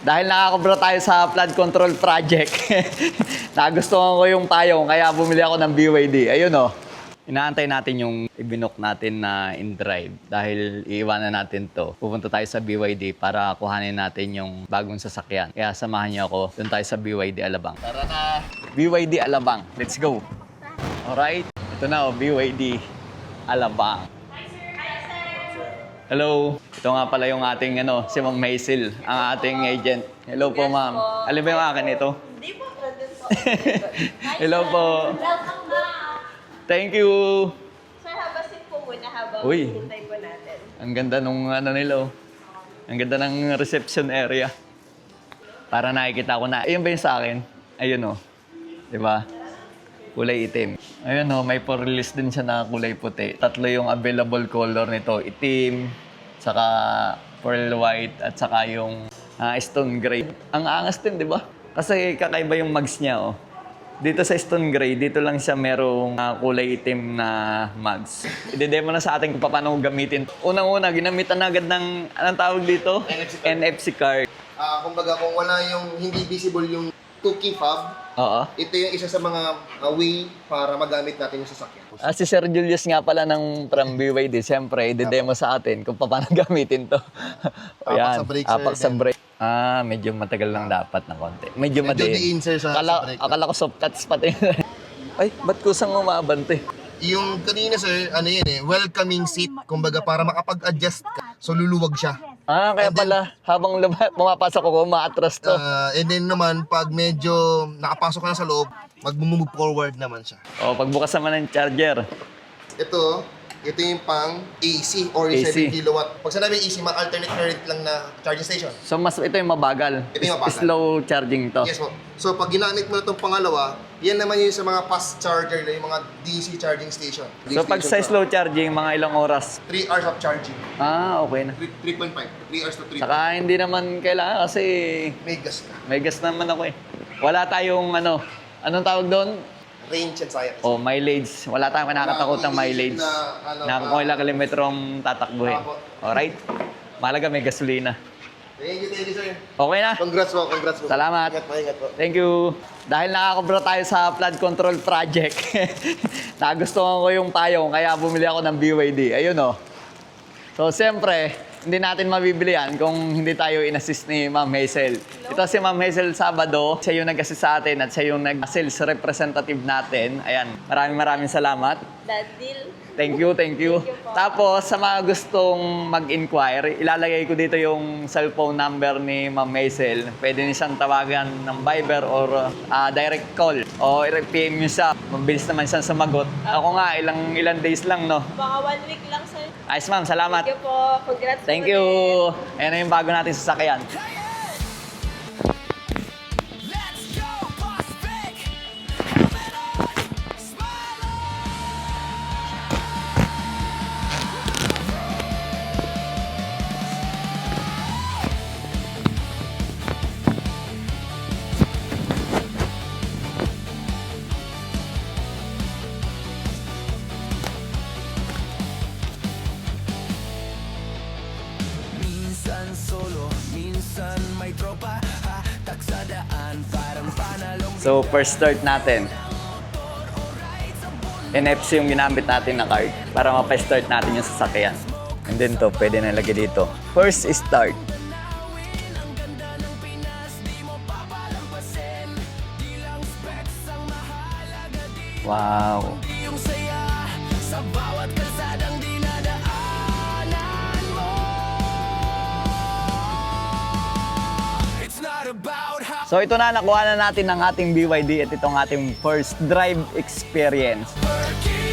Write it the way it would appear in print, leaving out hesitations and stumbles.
Dahil nakakobra tayo sa flood control project, nagustuhan ko yung payong kaya bumili ako ng BYD. Ayun o. Inaantay natin yung ibinok natin na in-drive dahil iiwanan natin to. Pupunta tayo sa BYD para kuhanin natin yung bagong sasakyan. Kaya samahan niyo ako, doon tayo sa BYD Alabang. Tara na! BYD Alabang. Let's go! Alright, ito na o, BYD Alabang. Hello! Ito nga pala yung ating si Ma'am Hazel, ang ating agent. Hello po, ma'am. Alin ba yung akin ito? Hindi po, nandun po. Hello po. Welcome back. Thank you! Sir, habasin po muna habang Uy. hintay po natin. Ang ganda nung nila, oh. Ang ganda ng reception area. Para nakikita ko na. Ayun ba yung sa akin? Ayun, oh. Diba? Kulay itim. Ayun, oh. May for-release din siya na kulay puti. Tatlo yung available color nito. Itim, saka pearl white, at saka yung stone gray. Ang angas din, diba? Kasi kakaiba yung mags niya, oh. Dito sa stone gray, dito lang siya merong kulay itim na mags. I-demo na sa atin kung paano gamitin. Unang-una, ginamitan na agad ng, anong tawag dito? NFC card. Kumbaga, kung wala yung hindi visible yung 2 key fob, Oo. ito yung isa sa mga way para magamit natin yung sasakyan. Si Sir Julius nga pala ng from BYD, siyempre, i-demo sa atin kung paano gamitin to. Apak sa brake, sir. Apak sa brake. Medyo matagal lang dapat na konti. Medyo diin, sir, sa brake. Akala ko soft touch pati. Ay, ba't kusang umabante? Yung kanina, sir, welcoming seat. Kumbaga, para makapag-adjust ka. So, luluwag siya. Kaya pala, habang pumapasok ako, umaatras to. And then naman, pag medyo nakapasok ka na sa loob, mag-move forward naman siya. Pagbukas naman ng charger. Ito yung pang AC or AC. 7 kilowatt. Pag sinabing AC, alternate current lang na charging station. So, ito yung mabagal. Ito yung mabagal. Slow charging to. Yes po. So, pag ginamit mo na itong pangalawa, yan naman yung sa mga fast charger, yung mga DC charging station. So, pag sa slow charging, mga ilang oras? 3 hours of charging. Okay na. 3.5. 3 hours to 3. Saka hindi naman kailangan kasi May gas ka. may gas naman ako eh. Wala tayong anong tawag doon? Range and science. Mileage. Wala tayong nakakatakot ng mileage. Na kung ilang kilometro ang tatakbuhin. Alright? Mahalaga may gasolina. Thank you, sir. Okay na? Congrats po. Salamat. Ingat po. Thank you. Dahil nakakobra tayo sa flood control project, nagustuhan ko yung payong kaya bumili ako ng BYD. Ayun o. So, siyempre, hindi natin mabibili yan kung hindi tayo in-assist ni Ma'am Hazel. Ito si Ma'am Hazel Sabado. Siya yung nag-assist sa atin at siya yung nag-sales representative natin. Ayan, maraming salamat. That deal. Thank you. Tapos, sa mga gustong mag-inquire, ilalagay ko dito yung cellphone number ni Ma'am Hazel. Pwede niyo siyang tawagan ng Viber or direct call. O i-PM niyo siya. Mabilis naman siyang sumagot. Ako nga, ilang days lang, no? Mga 1 week lang, sir. Ayos, ma'am. Salamat. Thank you po. Congrats Thank po you. ulit. Ayan na yung bago natin sasakyan. Minsan solo, minsan may tropa, hatak sa daan, parang panalong. So, first start natin. NFC yung ginamit natin na card para mapa-start natin yung sasakyan. And then to, pwede na lagay dito. First start. Wow. Yung saya sa bawat kalsadang dinadaanan mo. It's not about how. So ito na, nakuha na natin ng ating BYD at itong ating first drive experience. Working